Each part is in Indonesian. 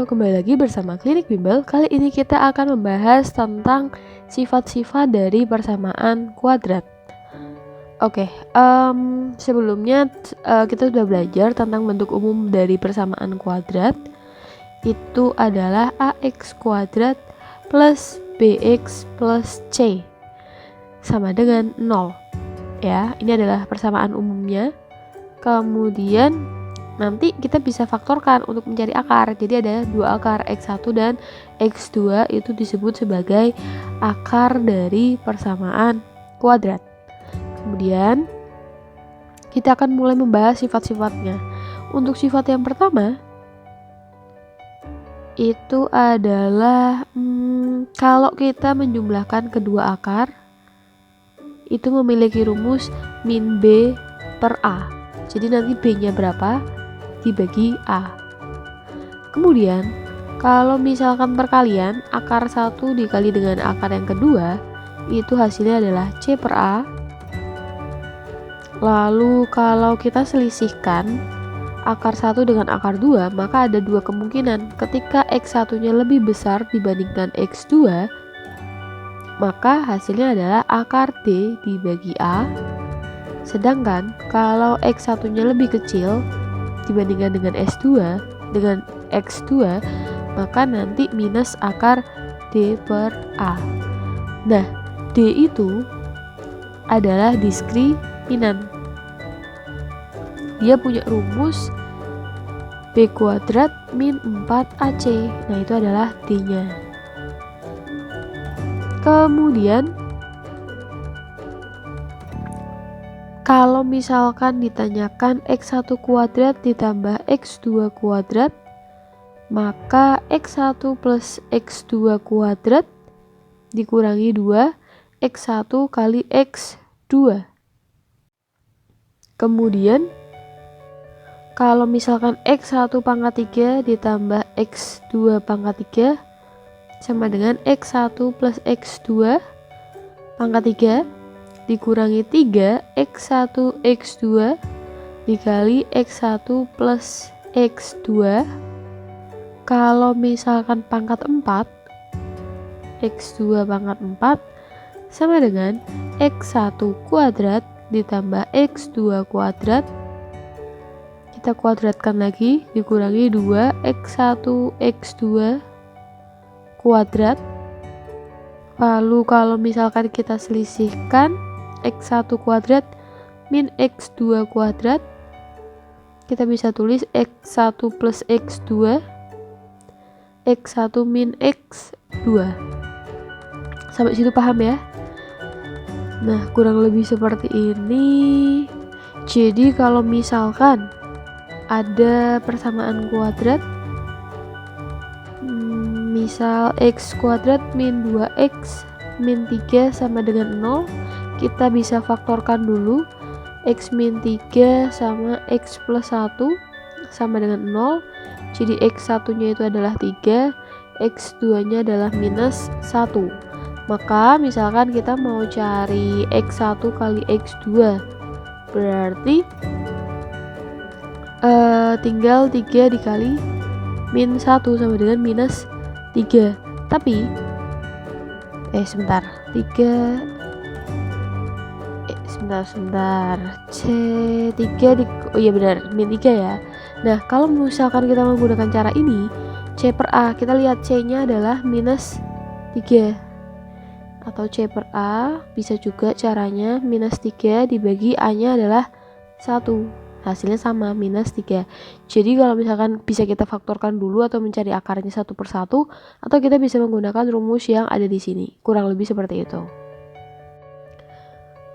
kembali lagi bersama Klinik Bimbel. Kali ini kita akan membahas tentang sifat-sifat dari persamaan kuadrat. Oke, sebelumnya kita sudah belajar tentang bentuk umum dari persamaan kuadrat. Itu adalah ax kuadrat plus bx plus c sama dengan 0. Ya, ini adalah persamaan umumnya. Kemudian nanti kita bisa faktorkan untuk mencari akar. Jadi ada dua akar, x1 dan x2 itu disebut sebagai akar dari persamaan kuadrat. Kemudian kita akan mulai membahas sifat-sifatnya. Untuk sifat yang pertama itu adalah kalau kita menjumlahkan kedua akar itu memiliki rumus min b per a. Jadi nanti b-nya berapa dibagi A. Kemudian kalau misalkan perkalian akar 1 dikali dengan akar yang kedua, itu hasilnya adalah C per A. Lalu kalau kita selisihkan akar 1 dengan akar 2, maka ada dua kemungkinan. Ketika X1 nya lebih besar dibandingkan X2, maka hasilnya adalah akar D dibagi A. Sedangkan kalau X1 nya lebih kecil dibandingkan dengan X2, maka nanti minus akar D per A. Nah, D itu adalah diskriminan. Dia punya rumus B kuadrat min 4AC. Nah, itu adalah D-nya. Kemudian kalau misalkan ditanyakan x1 kuadrat ditambah x2 kuadrat, maka x1 plus x2 kuadrat dikurangi 2, x1 kali x2. Kemudian kalau misalkan x1 pangkat 3 ditambah x2 pangkat 3 sama dengan x1 plus x2 pangkat 3 dikurangi 3 x1 x2 dikali x1 plus x2. Kalau misalkan pangkat 4 x2 pangkat 4 sama dengan x1 kuadrat ditambah x2 kuadrat, kita kuadratkan lagi dikurangi 2 x1 x2 kuadrat. Lalu kalau misalkan kita selisihkan x1 kuadrat min x2 kuadrat, kita bisa tulis x1 plus x2 x1 min x2. Sampai situ paham ya? Nah, kurang lebih seperti ini. Jadi kalau misalkan ada persamaan kuadrat, misal x kuadrat min 2x min 3 sama dengan 0, kita bisa faktorkan dulu. X min 3 sama x plus 1 sama dengan 0. Jadi x1 nya itu adalah 3, x2 nya adalah minus 1. Maka misalkan kita mau cari x1 kali x2, berarti tinggal 3 dikali min 1 sama dengan minus 3. Tapi sebentar, C3 oh iya benar, min 3 ya. Nah, kalau misalkan kita menggunakan cara ini, C per A, kita lihat C-nya adalah minus 3. Atau C per A bisa juga caranya minus 3 dibagi A-nya adalah 1. Hasilnya sama, minus 3. Jadi kalau misalkan bisa kita faktorkan dulu atau mencari akarnya satu per satu, atau kita bisa menggunakan rumus yang ada di sini. Kurang lebih seperti itu.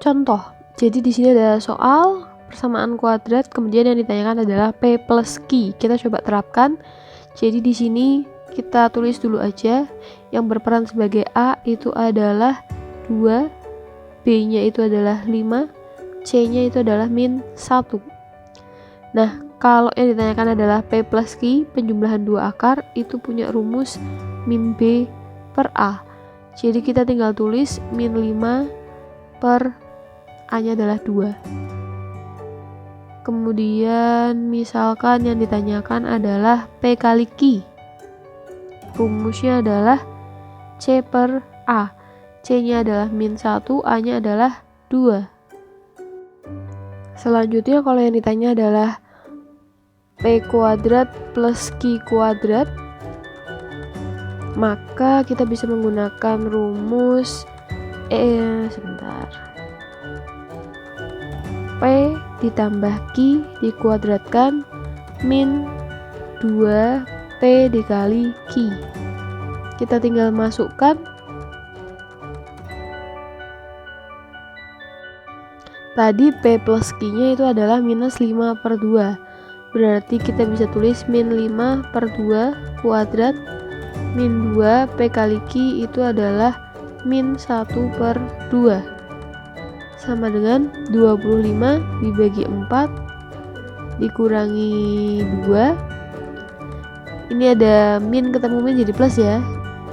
Contoh, jadi di sini ada soal persamaan kuadrat, kemudian yang ditanyakan adalah P plus Q. Kita coba terapkan. Jadi di sini kita tulis dulu aja. Yang berperan sebagai A itu adalah 2, B-nya itu adalah 5, C-nya itu adalah min 1. Nah, kalau yang ditanyakan adalah P plus Q, penjumlahan dua akar, itu punya rumus min B per A. Jadi kita tinggal tulis min 5 per A-nya adalah 2. Kemudian misalkan yang ditanyakan adalah P kali Q. rumusnya adalah C per A. C nya adalah min 1, A nya adalah 2. Selanjutnya kalau yang ditanya adalah P kuadrat plus Q kuadrat, maka kita bisa menggunakan rumus P ditambah Q dikuadratkan min 2P dikali Q. Kita tinggal masukkan. Tadi P plus Q nya itu adalah minus 5 per 2. Berarti kita bisa tulis min 5 per 2 kuadrat min 2 P kali Q itu adalah min 1 per 2. Sama dengan 25 dibagi 4 dikurangi 2. Ini ada min ketemu min jadi plus ya.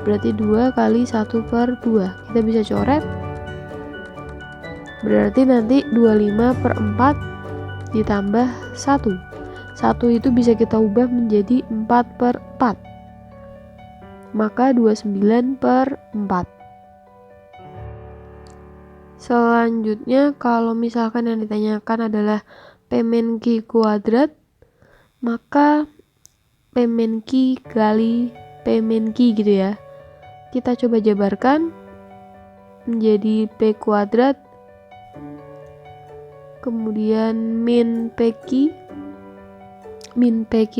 Berarti 2 kali 1 per 2. Kita bisa coret. Berarti nanti 25 per 4 ditambah 1. 1 itu bisa kita ubah menjadi 4 per 4. Maka 29 per 4. Selanjutnya kalau misalkan yang ditanyakan adalah P min Q kuadrat, maka P min Q kali P min Q gitu ya. Kita coba jabarkan menjadi P kuadrat kemudian min PQ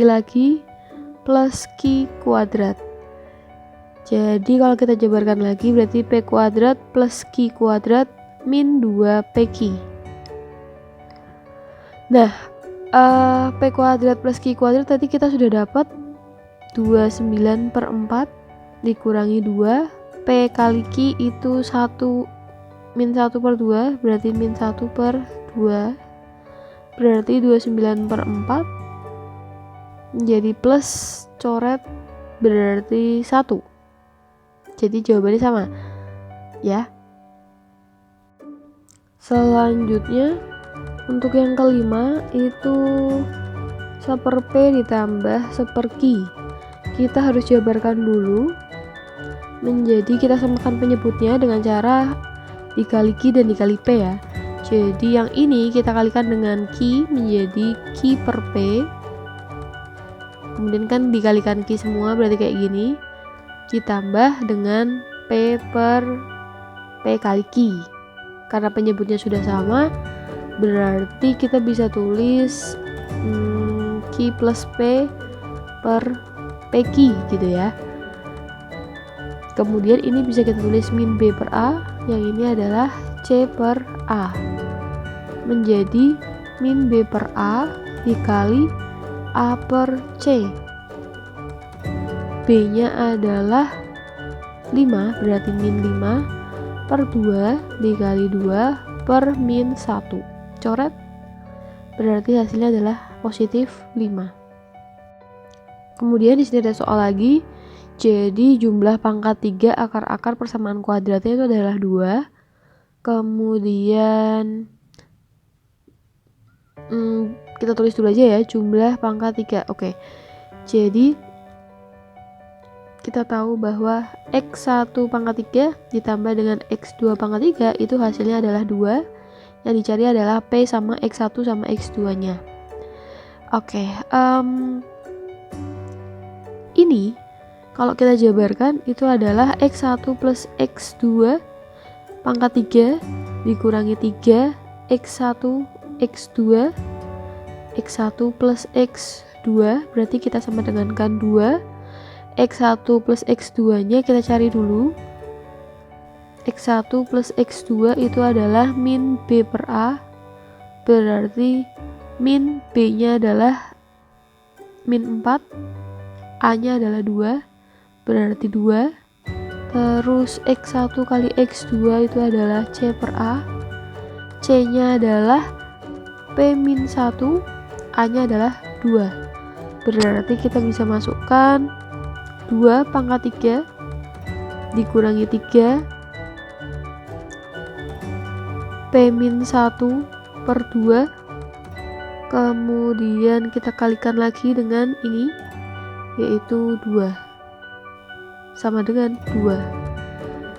lagi plus Q kuadrat. Jadi kalau kita jabarkan lagi berarti P kuadrat plus Q kuadrat min 2PQ. Nah, P kuadrat plus Q kuadrat tadi kita sudah dapat 29 per 4 dikurangi 2. P kali Q itu 1 min 1 per 2 berarti min 1 per 2. Berarti 29 per 4 menjadi plus coret berarti 1. Jadi jawabannya sama ya. Selanjutnya untuk yang kelima itu 1/P ditambah 1/Q. Kita harus jabarkan dulu menjadi kita samakan penyebutnya dengan cara dikali Q dan dikali P ya. Jadi yang ini kita kalikan dengan Q menjadi Q per P. Kemudian kan dikalikan Q semua berarti kayak gini. Ditambah dengan P per P kali Q. Karena penyebutnya sudah sama, berarti kita bisa tulis Q plus P per PQ gitu ya. Kemudian ini bisa kita tulis min B per A, yang ini adalah C per A. Menjadi min B per A dikali A per C. B nya adalah 5, berarti min 5 per 2 dikali 2 per min 1. Coret. Berarti hasilnya adalah positif 5. Kemudian di sini ada soal lagi. Jadi jumlah pangkat 3 akar-akar persamaan kuadratnya itu adalah 2. Kemudian kita tulis dulu aja ya jumlah pangkat 3. Oke. Jadi kita tahu bahwa X1 pangkat 3 ditambah dengan X2 pangkat 3 itu hasilnya adalah 2. Yang dicari adalah P sama X1 sama X2 nya. Oke, ini kalau kita jabarkan itu adalah X1 plus X2 pangkat 3 dikurangi 3 X1 X2 X1 plus X2 berarti kita sama dengankan 2. X1 plus X2 nya kita cari dulu. X1 plus X2 itu adalah min B per A. Berarti min B nya adalah min 4, A nya adalah 2, berarti 2. Terus X1 kali X2 itu adalah C per A. C nya adalah P min 1, A nya adalah 2. Berarti kita bisa masukkan 2 pangkat 3 dikurangi 3 P min 1 per 2. Kemudian kita kalikan lagi dengan ini yaitu 2. sama dengan 2.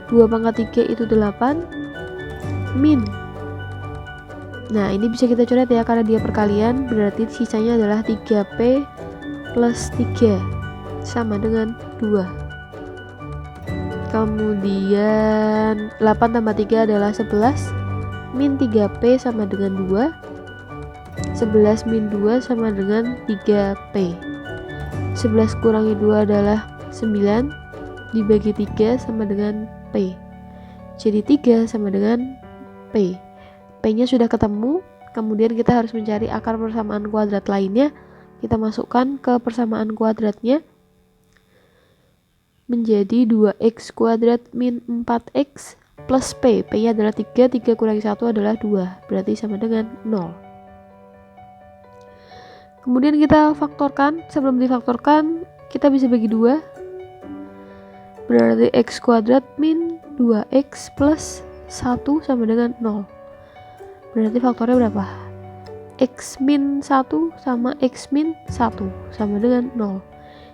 2 pangkat 3 itu 8 min. Nah, ini bisa kita coret ya, karena dia perkalian, berarti sisanya adalah 3P plus 3 sama dengan 2. Kemudian 8 tambah 3 adalah 11 min 3P sama dengan 2. 11 min 2 sama dengan 3P. 11 kurangi 2 adalah 9, dibagi 3 sama dengan P. Jadi 3 sama dengan P. P-nya sudah ketemu, kemudian kita harus mencari akar persamaan kuadrat lainnya. Kita masukkan ke persamaan kuadratnya menjadi 2x kuadrat min 4x plus P. P-nya adalah 3, 3 kurangi 1 adalah 2, berarti sama dengan 0. Kemudian kita faktorkan. Sebelum difaktorkan, kita bisa bagi 2. Berarti x kuadrat min 2x plus 1 sama dengan 0. Berarti faktornya berapa? X min 1 sama X min 1 sama dengan 0.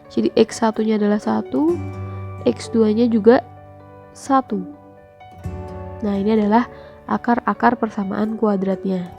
Jadi X1 nya adalah 1, X2 nya juga 1. Nah, ini adalah akar-akar persamaan kuadratnya.